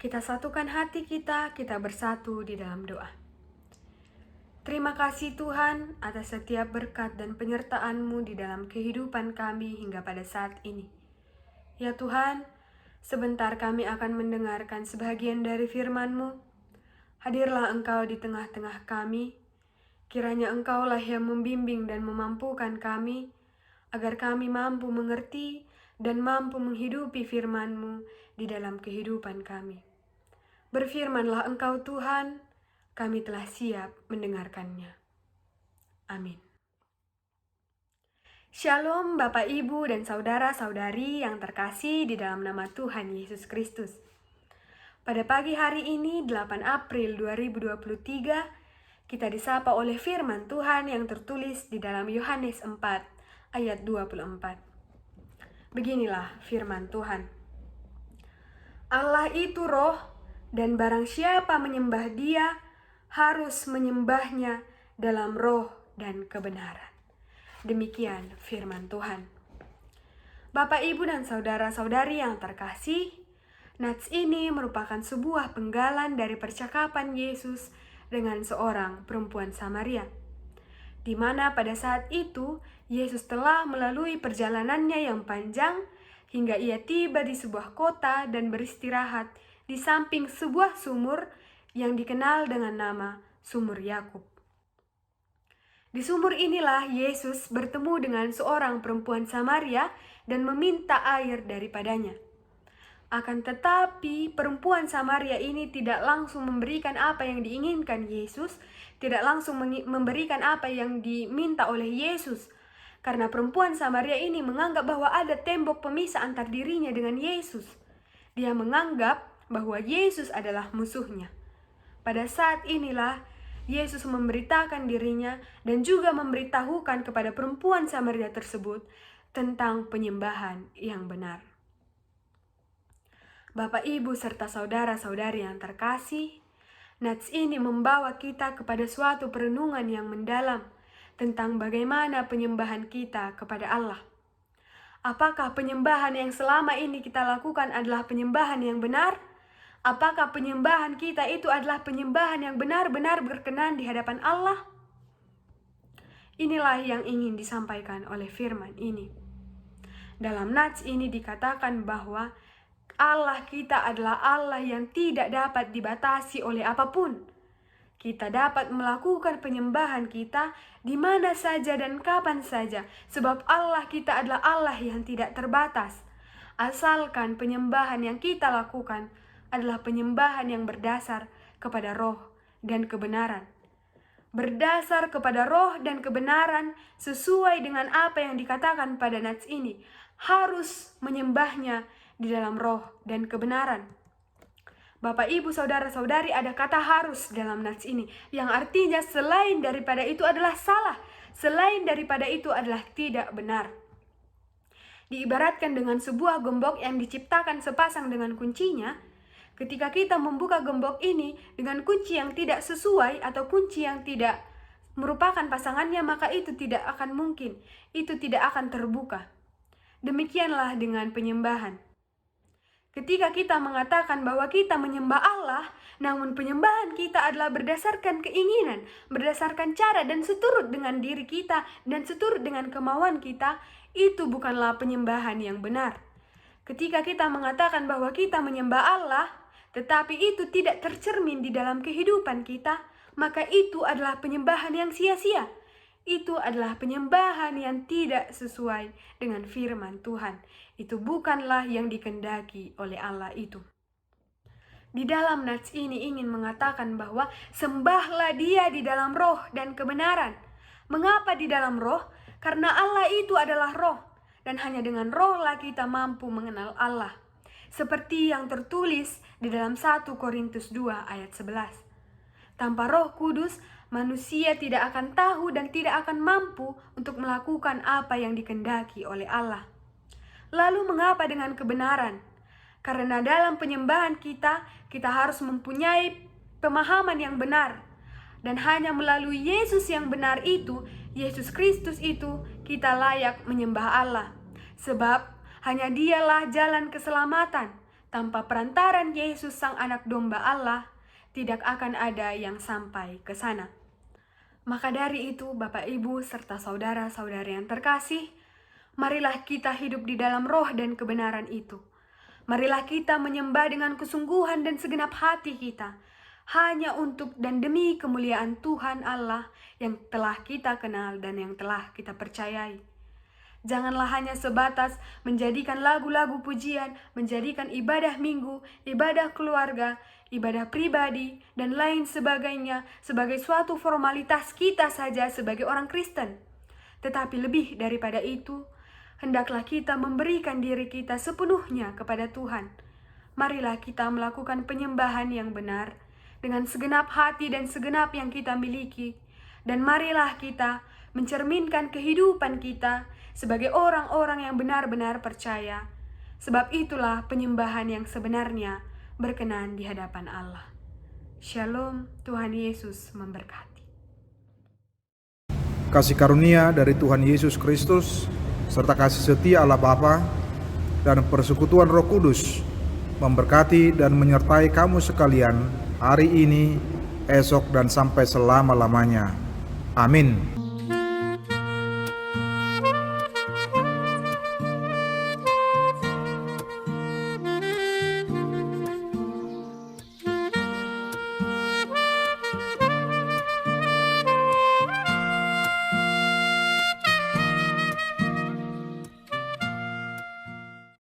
Kita satukan hati kita bersatu di dalam doa. Terima kasih Tuhan atas setiap berkat dan penyertaan-Mu di dalam kehidupan kami hingga pada saat ini. Ya Tuhan, sebentar kami akan mendengarkan sebagian dari firman-Mu. Hadirlah Engkau di tengah-tengah kami. Kiranya Engkaulah yang membimbing dan memampukan kami, agar kami mampu mengerti dan mampu menghidupi firman-Mu di dalam kehidupan kami. Berfirmanlah Engkau Tuhan, kami telah siap mendengarkannya. Amin. Shalom Bapak, Ibu, dan saudara-saudari yang terkasih di dalam nama Tuhan Yesus Kristus. Pada pagi hari ini, 8 April 2023, kita disapa oleh firman Tuhan yang tertulis di dalam Yohanes 4 ayat 24. Beginilah firman Tuhan. Allah itu roh, dan barang siapa menyembah Dia harus menyembahnya dalam roh dan kebenaran. Demikian firman Tuhan. Bapak, Ibu, dan saudara-saudari yang terkasih, nats ini merupakan sebuah penggalan dari percakapan Yesus dengan seorang perempuan Samaria, di mana pada saat itu Yesus telah melalui perjalanannya yang panjang hingga ia tiba di sebuah kota dan beristirahat di samping sebuah sumur yang dikenal dengan nama Sumur Yakub. Di sumur inilah Yesus bertemu dengan seorang perempuan Samaria dan meminta air daripadanya. Akan tetapi perempuan Samaria ini tidak langsung memberikan apa yang diinginkan Yesus, tidak langsung memberikan apa yang diminta oleh Yesus. Karena perempuan Samaria ini menganggap bahwa ada tembok pemisah antar dirinya dengan Yesus. Dia menganggap bahwa Yesus adalah musuhnya. Pada saat inilah Yesus memberitakan dirinya dan juga memberitahukan kepada perempuan Samaria tersebut tentang penyembahan yang benar. Bapak, Ibu, serta saudara-saudari yang terkasih, nats ini membawa kita kepada suatu perenungan yang mendalam tentang bagaimana penyembahan kita kepada Allah. Apakah penyembahan yang selama ini kita lakukan adalah penyembahan yang benar? Apakah penyembahan kita itu adalah penyembahan yang benar-benar berkenan di hadapan Allah? Inilah yang ingin disampaikan oleh firman ini. Dalam nats ini dikatakan bahwa Allah kita adalah Allah yang tidak dapat dibatasi oleh apapun. Kita dapat melakukan penyembahan kita di mana saja dan kapan saja, sebab Allah kita adalah Allah yang tidak terbatas. Asalkan penyembahan yang kita lakukan adalah penyembahan yang berdasar kepada roh dan kebenaran. Berdasar kepada roh dan kebenaran sesuai dengan apa yang dikatakan pada nats ini, harus menyembahnya di dalam roh dan kebenaran. Bapak, Ibu, saudara-saudari, ada kata harus dalam nats ini, yang artinya selain daripada itu adalah salah, selain daripada itu adalah tidak benar. Diibaratkan dengan sebuah gembok yang diciptakan sepasang dengan kuncinya. Ketika kita membuka gembok ini dengan kunci yang tidak sesuai atau kunci yang tidak merupakan pasangannya, maka itu tidak akan mungkin, itu tidak akan terbuka. Demikianlah dengan penyembahan. Ketika kita mengatakan bahwa kita menyembah Allah, namun penyembahan kita adalah berdasarkan keinginan, berdasarkan cara dan seturut dengan diri kita dan seturut dengan kemauan kita, itu bukanlah penyembahan yang benar. Ketika kita mengatakan bahwa kita menyembah Allah, tetapi itu tidak tercermin di dalam kehidupan kita, maka itu adalah penyembahan yang sia-sia. Itu adalah penyembahan yang tidak sesuai dengan firman Tuhan. Itu bukanlah yang dikehendaki oleh Allah itu. Di dalam nats ini ingin mengatakan bahwa sembahlah Dia di dalam roh dan kebenaran. Mengapa di dalam roh? Karena Allah itu adalah roh, dan hanya dengan rohlah kita mampu mengenal Allah. Seperti yang tertulis di dalam 1 Korintus 2 ayat 11. Tanpa Roh Kudus, manusia tidak akan tahu dan tidak akan mampu untuk melakukan apa yang dikehendaki oleh Allah. Lalu mengapa dengan kebenaran? Karena dalam penyembahan kita harus mempunyai pemahaman yang benar. Dan hanya melalui Yesus yang benar itu, Yesus Kristus itu, kita layak menyembah Allah. Sebab hanya Dialah jalan keselamatan. tanpa perantaran Yesus Sang Anak Domba Allah, tidak akan ada yang sampai ke sana. Maka dari itu, Bapak, Ibu, serta saudara-saudari yang terkasih, marilah kita hidup di dalam roh dan kebenaran itu. Marilah kita menyembah dengan kesungguhan dan segenap hati kita, hanya untuk dan demi kemuliaan Tuhan Allah yang telah kita kenal dan yang telah kita percayai. Janganlah hanya sebatas menjadikan lagu-lagu pujian, menjadikan ibadah minggu, ibadah keluarga, ibadah pribadi, dan lain sebagainya sebagai suatu formalitas kita saja sebagai orang Kristen. Tetapi lebih daripada itu, hendaklah kita memberikan diri kita sepenuhnya kepada Tuhan. Marilah kita melakukan penyembahan yang benar dengan segenap hati dan segenap yang kita miliki. Dan marilah kita mencerminkan kehidupan kita sebagai orang-orang yang benar-benar percaya. Sebab itulah penyembahan yang sebenarnya berkenan di hadapan Allah. Shalom, Tuhan Yesus memberkati. Kasih karunia dari Tuhan Yesus Kristus, serta kasih setia Allah Bapa dan persekutuan Roh Kudus memberkati dan menyertai kamu sekalian hari ini, esok, dan sampai selama-lamanya. Amin.